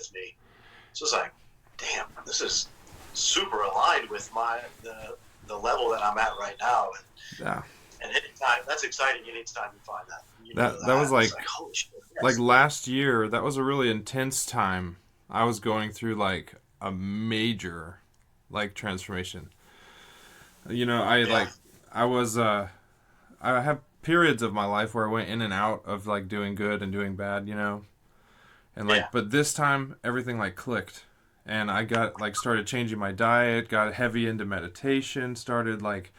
with me. So it's like, damn, this is super aligned with the level that I'm at right now. Yeah. And anytime, that's exciting anytime you find that. That was like It's like, holy shit, like yes. last year. That was a really intense time. I was going through like a major like transformation. I Yeah, like I was I have periods of my life where I went in and out of like doing good and doing bad, and yeah, like but this time everything like clicked, and I got like started changing my diet, got heavy into meditation, started like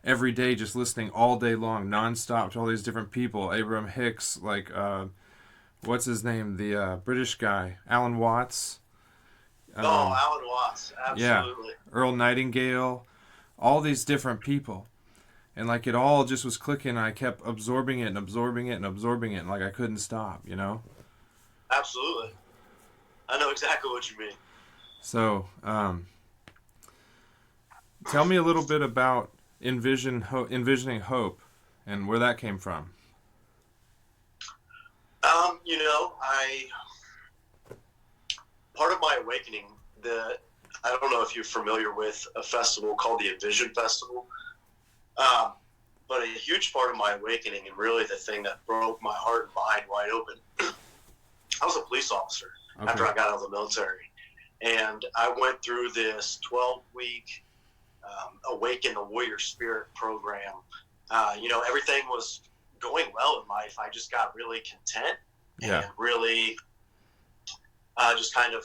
every day just listening all day long nonstop to all these different people, Abraham Hicks, like what's his name, the British guy, Alan Watts, oh, um, Alan Watts, yeah, absolutely. Earl Nightingale, all these different people. And like it all just was clicking. I kept absorbing it and absorbing it and absorbing it, and like I couldn't stop. Absolutely. I know exactly what you mean. So, tell me a little bit about envisioning hope, and where that came from. I part of my awakening, I don't know if you're familiar with a festival called the Envision Festival, um, but a huge part of my awakening, and really the thing that broke my heart and mind wide open, I was a police officer Okay. after I got out of the military, and I went through this 12-week Awaken the Warrior Spirit program. Everything was going well in life. I just got really content Yeah. and really just kind of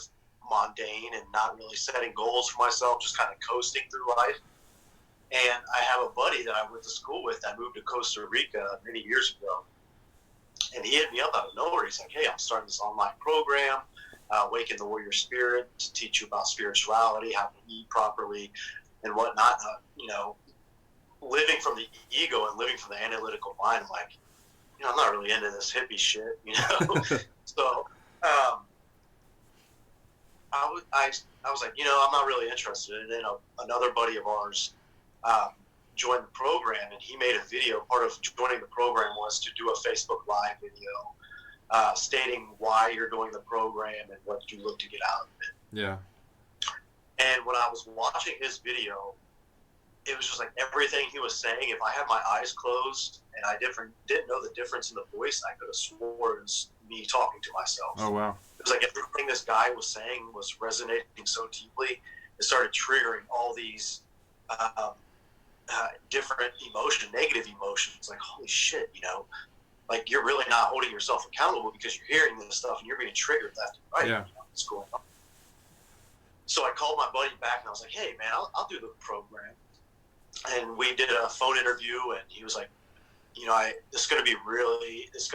mundane and not really setting goals for myself, just kind of coasting through life. And I have a buddy that I went to school with that moved to Costa Rica many years ago. And he hit me up out of nowhere. He's like, hey, I'm starting this online program, Awaken the Warrior Spirit, to teach you about spirituality, how to eat properly, and whatnot. Living from the ego and living from the analytical mind, I'm like, I'm not really into this hippie shit, So I was like, I'm not really interested. And then another buddy of ours joined the program, and he made a video. Part of joining the program was to do a Facebook Live video stating why you're doing the program and what you look to get out of it. Yeah. And when I was watching his video, it was just like everything he was saying. If I had my eyes closed and I didn't know the difference in the voice, I could have swore it was me talking to myself. Oh wow. It was like everything this guy was saying was resonating so deeply. It started triggering all these different negative emotions. Like, holy shit, like you're really not holding yourself accountable because you're hearing this stuff and you're being triggered left and right. Yeah. What's going on? So I called my buddy back and I was like, hey, man, I'll do the program. And we did a phone interview, and he was like, it's going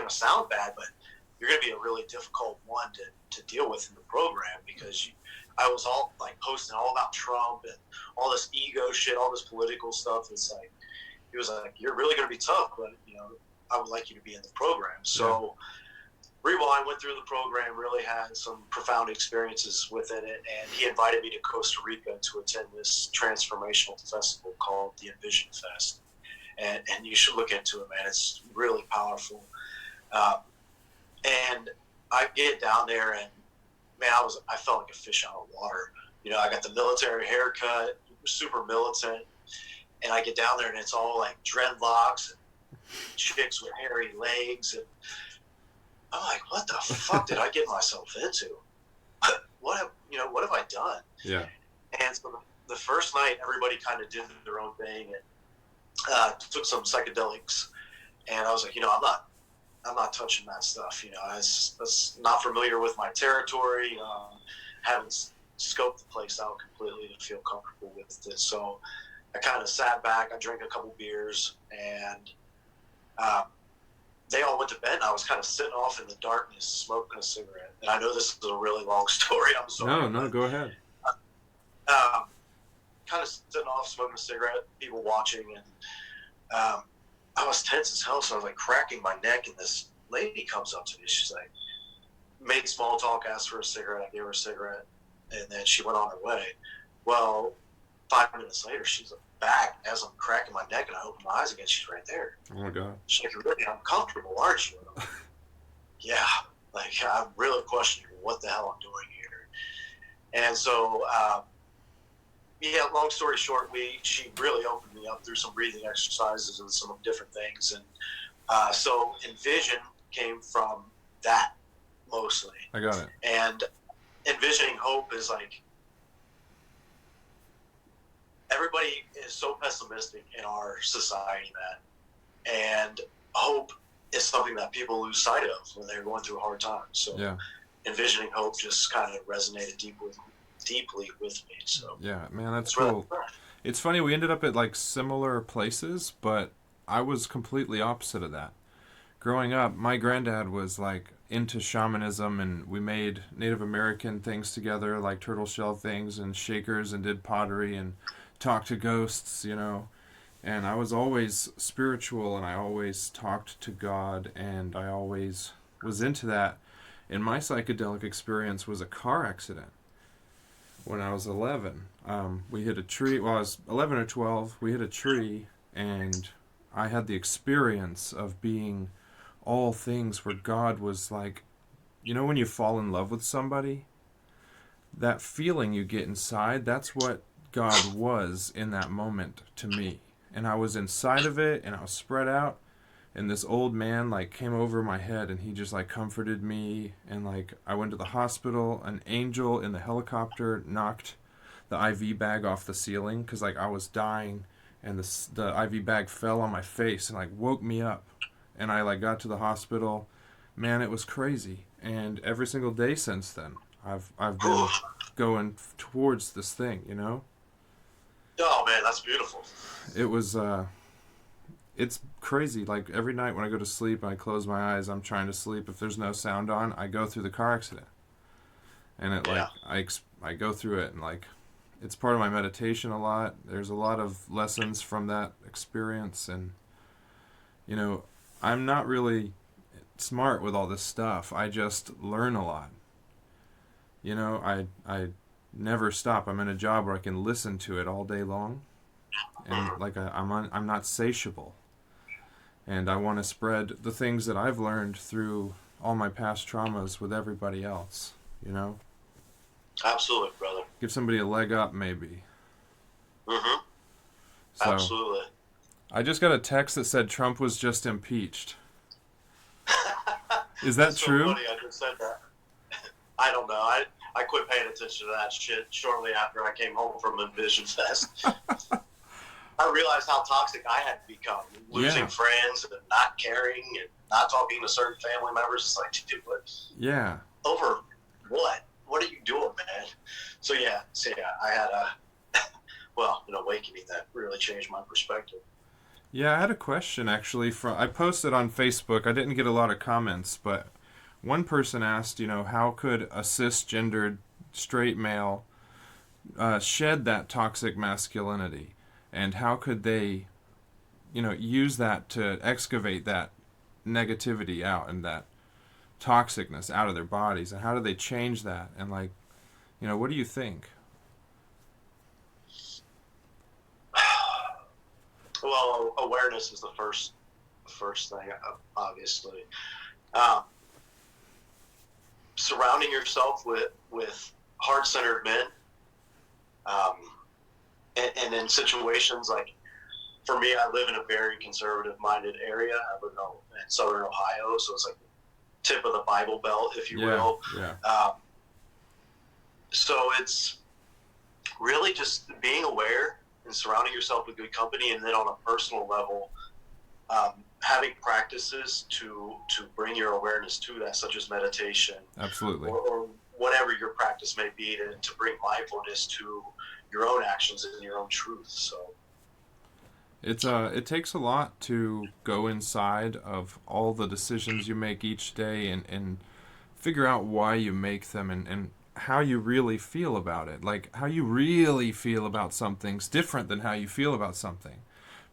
to sound bad, but you're going to be a really difficult one to deal with in the program because I was all like posting all about Trump and all this ego shit, all this political stuff. It's like, he was like, you're really going to be tough, but, I would like you to be in the program. So Rewind went through the program, really had some profound experiences within it, and he invited me to Costa Rica to attend this transformational festival called the Envision Fest. And you should look into it, man. It's really powerful. And I get down there, and man, I felt like a fish out of water. I got the military haircut, super militant, and I get down there, and it's all like dreadlocks and chicks with hairy legs, and I'm like, what the fuck did I get myself into? What have I done? Yeah. And so the first night, everybody kind of did their own thing and took some psychedelics, and I was like, I'm not touching that stuff. That's not familiar with my territory. Haven't scoped the place out completely to feel comfortable with it. So I kind of sat back. I drank a couple beers, and they all went to bed, and I was kind of sitting off in the darkness smoking a cigarette. And I know this is a really long story. I'm sorry. No, go ahead. Kind of sitting off smoking a cigarette, people watching, and I was tense as hell, so I was like cracking my neck, and this lady comes up to me. She's like, made small talk, asked for a cigarette. I gave her a cigarette, and then she went on her way. Well, 5 minutes later, she's back as I'm cracking my neck, and I open my eyes again. She's right there. Oh my god. She's like, you're really uncomfortable, aren't you? Yeah, like I'm really questioning what the hell I'm doing here. And so, yeah, long story short, she really opened me up through some breathing exercises and some different things. And so Envision came from that mostly. I got it. And Envisioning Hope is like, everybody is so pessimistic in our society, man. And hope is something that people lose sight of when they're going through hard times. So Yeah. Envisioning Hope just kind of resonated deeply with me. So Yeah, man, that's it's really cool. fun. It's funny, we ended up at like similar places, but I was completely opposite of that. Growing up, my granddad was like into shamanism, and we made Native American things together, like turtle shell things and shakers, and did pottery and talked to ghosts, you know. And I was always spiritual, and I always talked to God, and I always was into that. And my psychedelic experience was a car accident when I was 11. We hit a tree. Well, I was 11 or 12. We hit a tree, and I had the experience of being all things where God was like, you know, when you fall in love with somebody, that feeling you get inside, that's what God was in that moment to me. And I was inside of it, and I was spread out, and this old man like came over my head, and he just like comforted me, and like I went to the hospital. An angel in the helicopter knocked the IV bag off the ceiling because like I was dying, and the IV bag fell on my face and like woke me up, and I like got to the hospital. Man, it was crazy. And every single day since then, I've been going towards this thing, you know. Oh man, that's beautiful. It was it's crazy. Like every night when I go to sleep and I close my eyes, I'm trying to sleep. If there's no sound on, I go through the car accident, and it like I go through it, and like it's part of my meditation a lot. There's a lot of lessons from that experience, and you know, I'm not really smart with all this stuff. I just learn a lot. You know, I never stop. I'm in a job where I can listen to it all day long, and like I'm not satiable, and I want to spread the things that I've learned through all my past traumas with everybody else. You know, Absolutely, brother. give somebody a leg up, maybe. Mm-hmm. So Absolutely. I just got a text that said Trump was just impeached. Is that That's so true? funny. I just said that. I don't know. I quit paying attention to that shit shortly after I came home from Envision Fest. I realized how toxic I had become, losing friends and not caring and not talking to certain family members. It's like, dude, what? Yeah. Over what? What are you doing, man? So I had an awakening that really changed my perspective. Yeah, I had a question actually. I posted on Facebook. I didn't get a lot of comments, but one person asked, you know, how could a cisgendered straight male shed that toxic masculinity, and how could they, you know, use that to excavate that negativity out and that toxicness out of their bodies, and how do they change that? And like, you know, what do you think? Well, awareness is the first thing, obviously. Um, Surrounding yourself with heart-centered men, um, and in situations like, for me, I live in a very conservative-minded area. I live in southern Ohio, so it's like the tip of the Bible Belt, if you will. Yeah. So it's really just being aware and surrounding yourself with good company, and then on a personal level, having practices to bring your awareness to that, such as meditation, Absolutely. or whatever your practice may be, to bring mindfulness to your own actions and your own truth. So it takes a lot to go inside of all the decisions you make each day, and figure out why you make them, and how you really feel about it. Like, how you really feel about something's different than how you feel about something,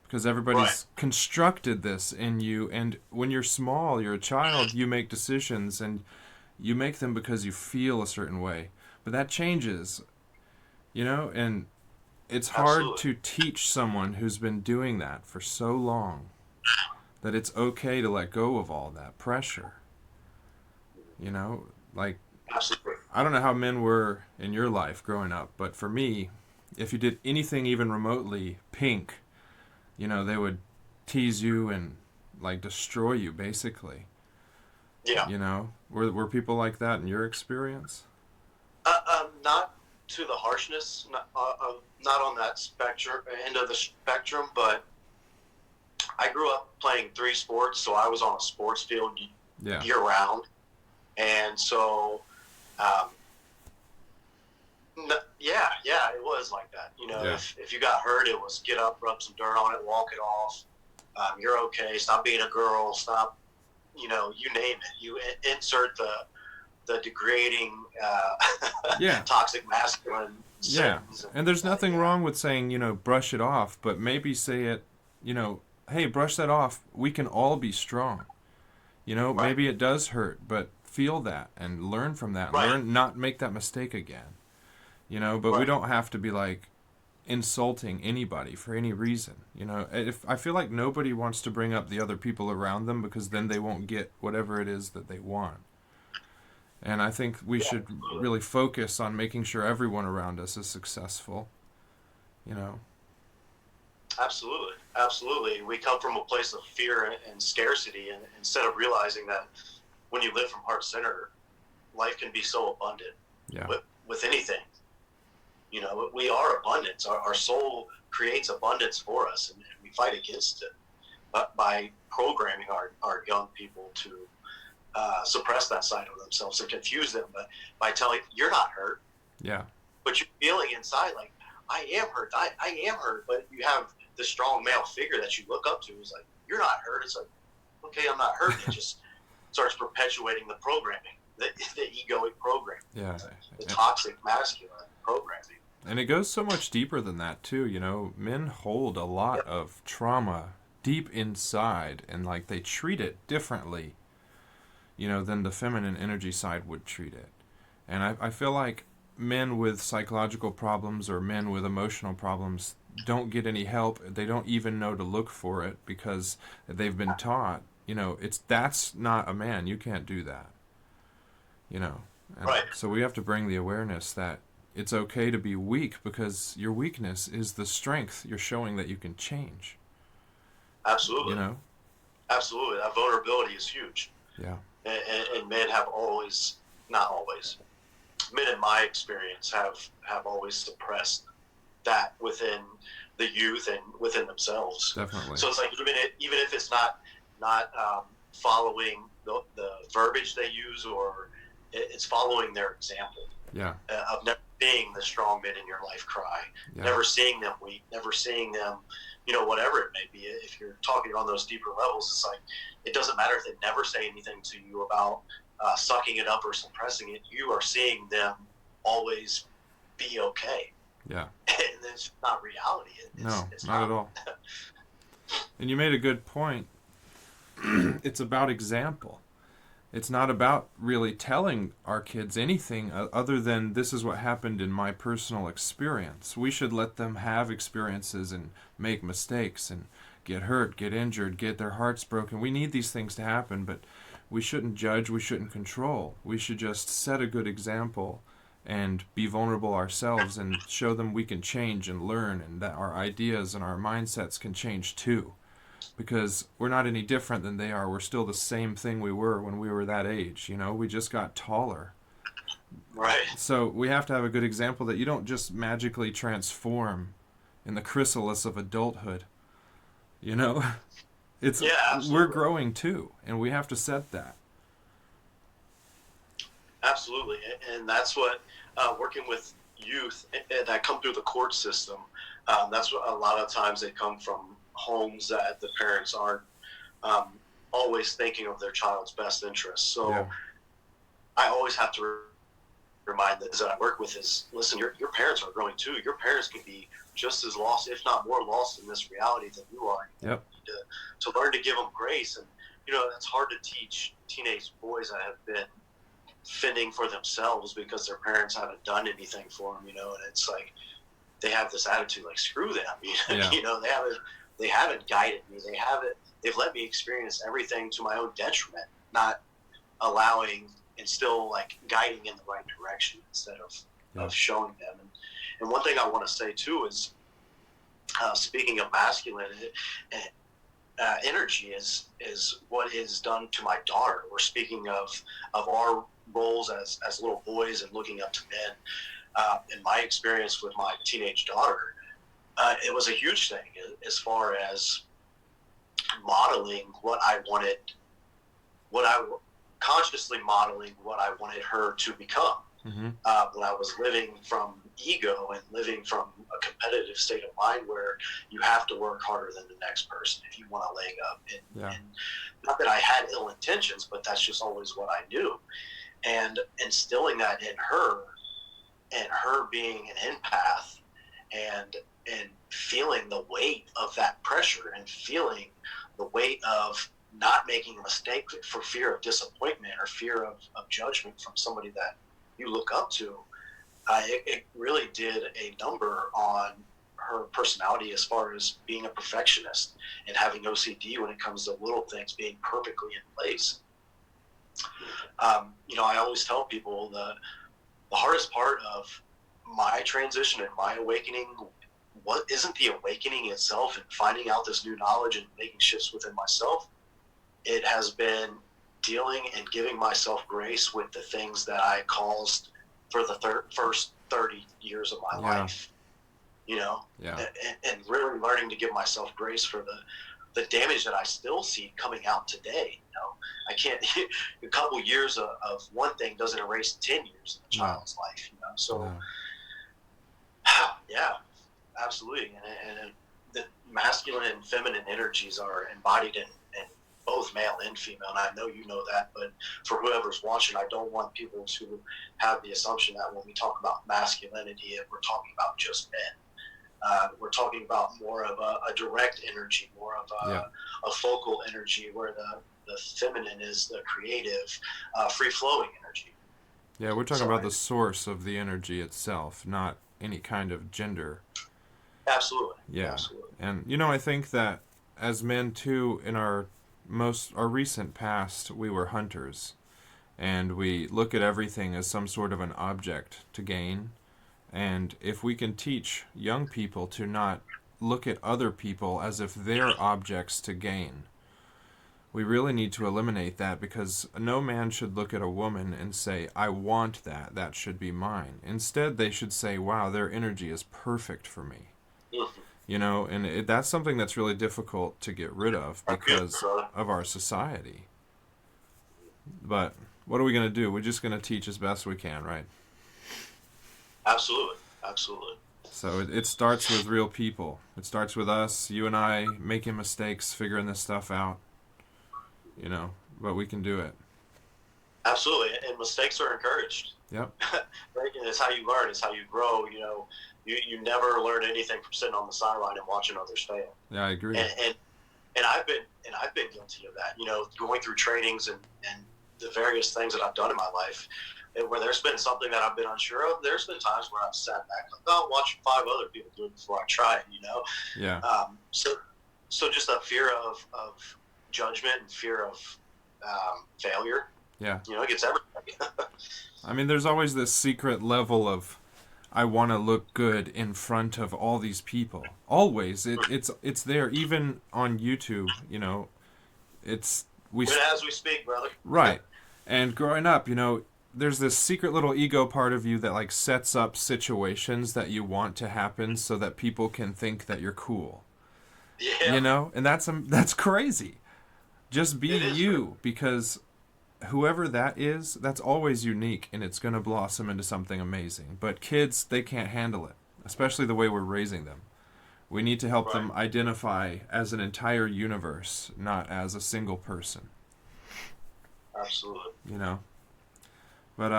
because everybody's constructed this in you. And when you're small, you're a child, you make decisions, and you make them because you feel a certain way, but that changes, you know. And it's hard to teach someone who's been doing that for so long that it's okay to let go of all that pressure, you know. Like, absolutely. I don't know how men were in your life growing up, but for me, if you did anything even remotely pink, they would tease you and like destroy you basically. Yeah. Were people like that in your experience? Not to the harshness, not on that spectrum end of the spectrum, but I grew up playing 3 sports, so I was on a sports field Yeah. year round, and so um, yeah, it was like that. Yeah. If you got hurt, it was get up, rub some dirt on it, walk it off. You're okay. Stop being a girl. Stop. You name it. You insert the degrading, Yeah. toxic masculine Yeah. sentence. And there's nothing Yeah, wrong with saying, brush it off, but maybe say it, hey, brush that off. We can all be strong. right, Maybe it does hurt, but feel that and learn from that. right, Learn not make that mistake again. But we right. don't have to be like insulting anybody for any reason. If I feel like nobody wants to bring up the other people around them because then they won't get whatever it is that they want. And I think we Yeah, should absolutely. really focus on making sure everyone around us is successful. You know. Absolutely, absolutely. We come from a place of fear and scarcity, and instead of realizing that when you live from heart center, life can be so abundant Yeah. with anything. We are abundance. Our soul creates abundance for us, and we fight against it. But by programming our young people to suppress that side of themselves and confuse them, but by telling you're not hurt, Yeah. but you're feeling inside like I am hurt. I am hurt, but you have this strong male figure that you look up to who's like, you're not hurt. It's like, okay, I'm not hurt. It just starts perpetuating the programming, the egoic programming, Yeah. the toxic masculine programming. And it goes so much deeper than that too. Men hold a lot Yep. of trauma deep inside, and like they treat it differently, than the feminine energy side would treat it. And I feel like men with psychological problems or men with emotional problems don't get any help. They don't even know to look for it because they've been taught, that's not a man. You can't do that, you know. And Right. so we have to bring the awareness that it's okay to be weak because your weakness is the strength you're showing that you can change, you Absolutely. know. Absolutely. That vulnerability is huge. Yeah. And men have always, not always, men in my experience have always suppressed that within the youth and within themselves. Definitely. So it's like even if it's not following the verbiage they use, or it's following their example Yeah. of never seeing the strong men in your life cry, Yeah. never seeing them weep, never seeing them, whatever it may be. If you're talking on those deeper levels, it's like it doesn't matter if they never say anything to you about sucking it up or suppressing it. You are seeing them always be okay, Yeah. and it's not reality. No, It's not not. at all. And you made a good point. It's about example. It's not about really telling our kids anything other than this is what happened in my personal experience. We should let them have experiences and make mistakes and get hurt, get injured, get their hearts broken. We need these things to happen, but we shouldn't judge, we shouldn't control. We should just set a good example and be vulnerable ourselves and show them we can change and learn and that our ideas and our mindsets can change too. Because we're not any different than they are. We're still the same thing we were when we were that age. We just got taller. Right. So we have to have a good example that you don't just magically transform in the chrysalis of adulthood. You know, it's Yeah, we're absolutely. growing too, and we have to set that. Absolutely. And that's what working with youth that come through the court system. That's what a lot of times they come from homes that the parents aren't um, always thinking of their child's best interests. Yeah, So I always have to remind those that I work with is, listen, your parents are growing too. Your parents could be just as lost, if not more lost in this reality than you are. yep, You need to learn to give them grace. And, that's hard to teach teenage boys that have been fending for themselves because their parents haven't done anything for them, and it's like they have this attitude like, screw them. yeah, They haven't guided me. They've let me experience everything to my own detriment, not allowing and still like guiding in the right direction instead of showing them. And one thing I want to say too is, speaking of masculine energy is what is done to my daughter. We're speaking of our roles as little boys and looking up to men. In my experience with my teenage daughter, it was a huge thing as far as modeling consciously modeling what I wanted her to become. Mm-hmm. When I was living from ego and living from a competitive state of mind where you have to work harder than the next person if you want a leg up. And not that I had ill intentions, but that's just always what I knew. And instilling that in her, and her being an empath, and feeling the weight of that pressure, and feeling the weight of not making a mistake for fear of disappointment or fear of judgment from somebody that you look up to, it really did a number on her personality as far as being a perfectionist and having OCD when it comes to little things being perfectly in place. I always tell people the hardest part of my transition and my awakening, what isn't the awakening itself and finding out this new knowledge and making shifts within myself. It has been dealing and giving myself grace with the things that I caused for the first 30 years of my life, and really learning to give myself grace for the damage that I still see coming out today. I can't, a couple years of one thing doesn't erase 10 years of a child's life, so yeah, absolutely. And the masculine and feminine energies are embodied in both male and female, and I know you know that, but for whoever's watching, I don't want people to have the assumption that when we talk about masculinity, we're talking about just men. We're talking about more of a direct energy, more of a focal energy, where the feminine is the creative, free-flowing energy. Yeah, we're talking about the source of the energy itself, not any kind of gender. Absolutely. Yeah. Absolutely. And, I think that as men, too, in our recent past, we were hunters, and we look at everything as some sort of an object to gain. And if we can teach young people to not look at other people as if they're objects to gain, we really need to eliminate that, because no man should look at a woman and say, I want that should be mine. Instead, they should say, wow, their energy is perfect for me. And that's something that's really difficult to get rid of because of our society. But what are we going to do? We're just going to teach as best we can, right? Absolutely. Absolutely. So it starts with real people. It starts with us, you and I, making mistakes, figuring this stuff out. But we can do it. Absolutely. And mistakes are encouraged. Yep. Right? And it's how you learn. It's how you grow. You never learn anything from sitting on the sideline and watching others fail. Yeah, I agree. And I've been guilty of that. Going through trainings and the various things that I've done in my life, where there's been something that I've been unsure of. There's been times where I've sat back, watch 5 other people do it before I try it. Yeah. So just that fear of judgment and fear of failure. Yeah. It gets everybody. I mean, there's always this secret level of, I want to look good in front of all these people. Always, it's there. Even on YouTube, even as we speak, brother. Right. And growing up, there's this secret little ego part of you that sets up situations that you want to happen so that people can think that you're cool. Yeah. And that's crazy. Just be you, because whoever that is, that's always unique, and it's going to blossom into something amazing. But kids, they can't handle it, especially the way we're raising them. We need to help them identify as an entire universe, not as a single person. Absolutely. But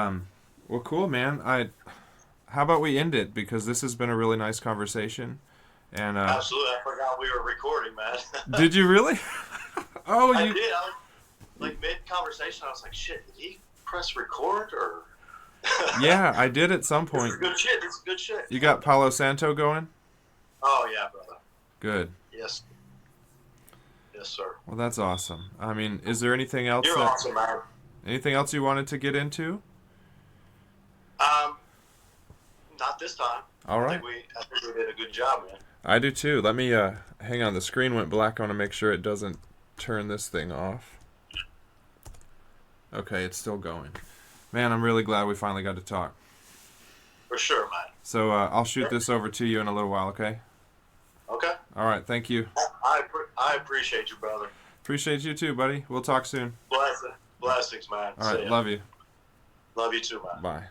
well, cool, man. How about we end it, because this has been a really nice conversation. And absolutely, I forgot we were recording, man. Did you really? Oh, I did. I was mid-conversation. I was like, shit, did he press record or? Yeah, I did at some point. This is good shit. You got Palo Santo going? Oh yeah, brother. Good. Yes, sir. Well, that's awesome. I mean, is there anything else? You're awesome, man. Anything else you wanted to get into? Not this time. All right. I think we did a good job, man. I do too. Let me hang on. The screen went black. I want to make sure it doesn't turn this thing off. Okay, it's still going. Man, I'm really glad we finally got to talk. For sure, man. So I'll shoot this over to you in a little while, okay? Okay. All right, thank you. I appreciate you, brother. Appreciate you too, buddy. We'll talk soon. Blessings, man. All right, love you. Love you too, man. Bye.